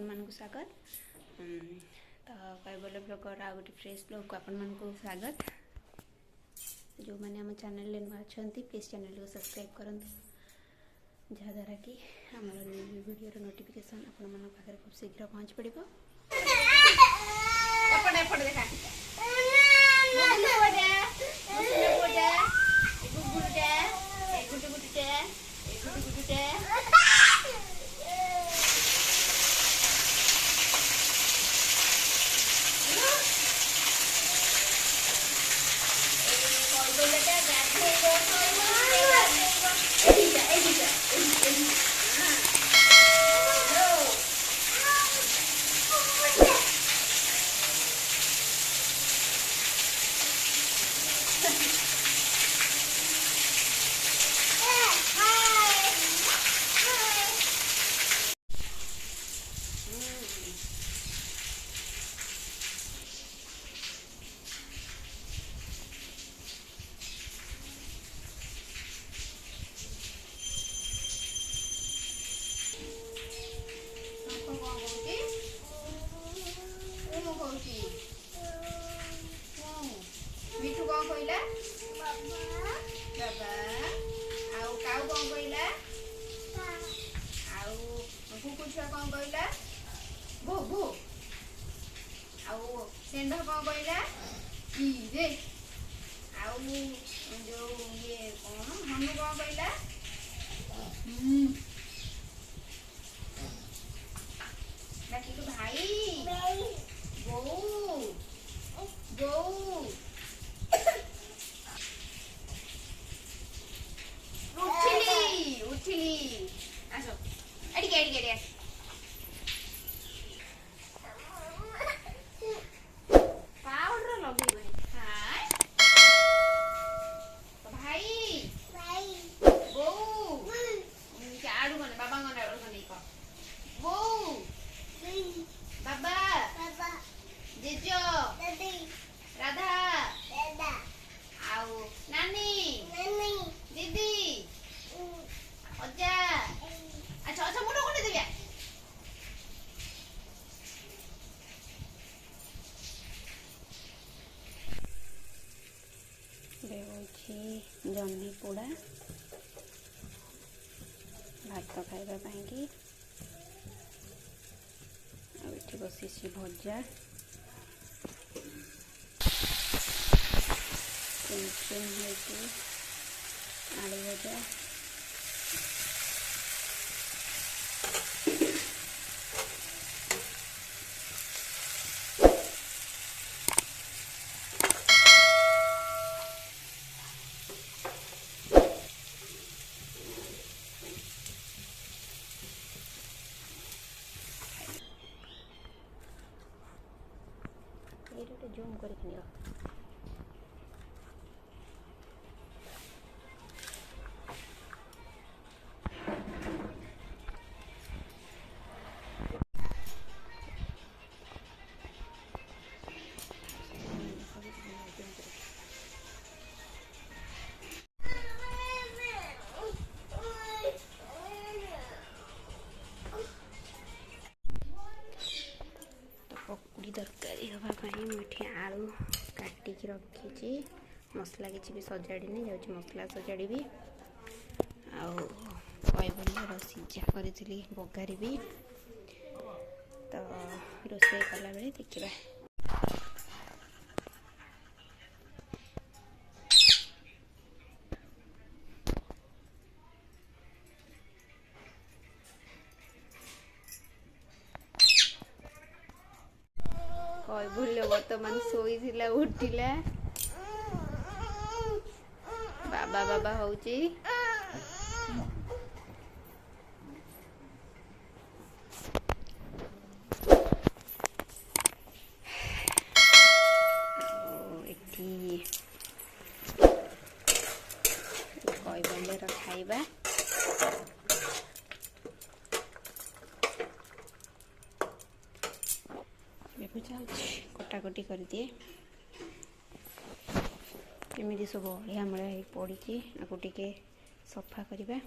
आपण मानकु स्वागत। तो कैबल ब्लॉगर आ गोटे फ्रेश ब्लॉग को आपण मानकु स्वागत। जो मैंने आम चैनल नुआ अच्छा प्लीज चैनल को सब्सक्राइब करंतु जहाँद्वारा कि आम वीडियो नोटिफिकेशन आपण मन पाखे खूब शीघ्र पहुँच पड़ो। मिठू कौन कहला बाबा आउ काउ कौन कहला आउ कुकु छुआ कौन कहला भो भो आउ सेंध कौन कहला ई रे आउ जो ये कौन हनु कौन कहला बाकी तो भाई बो बो उठिली आसो अडिके अडिके अडिके पाउडर लगे बनी हाय तो भाई बो आड़ू गने बाबा गने आड़ू गने को बो बाबा जेजो राधा आउ नानी दीदी अजा अच्छा अच्छा मुंड कोटे देबे जन्नी पोड़ा भात खाइबा पाई बसी भजा आलू भजा जूम करके पकुड़ी तरकारी हाँपाई मुझे आलू काटिकी रखी मसला किसी भी सजाड़ी जाऊँ मसला सजाड़ी आईबल सीझा करी बगारी तो रोषे कला बेले देखा कैबुल बर्तमान शोई उठिला बाबा बाबा होची कैबल खाइबा कटाकटी कर दिए केमी सब अड़िया मड़ा पड़ी आपको टे सफा करवा।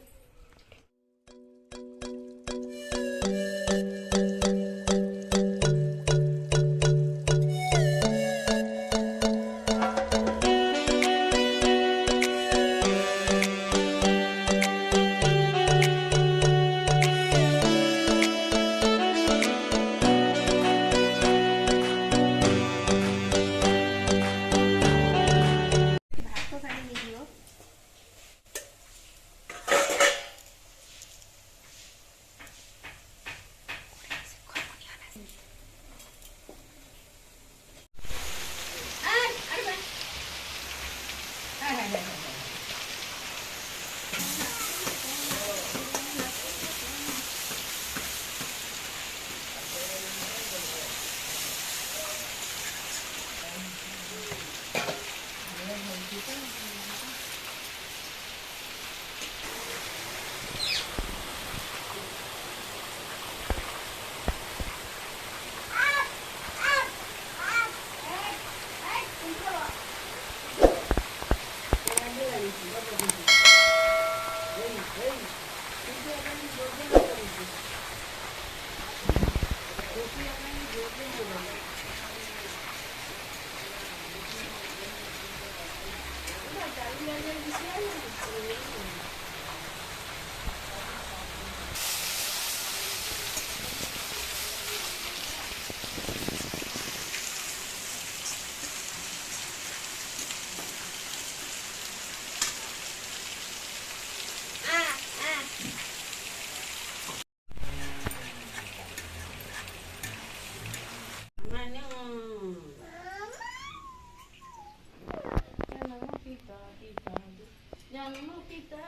Jangan mau kita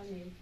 nih.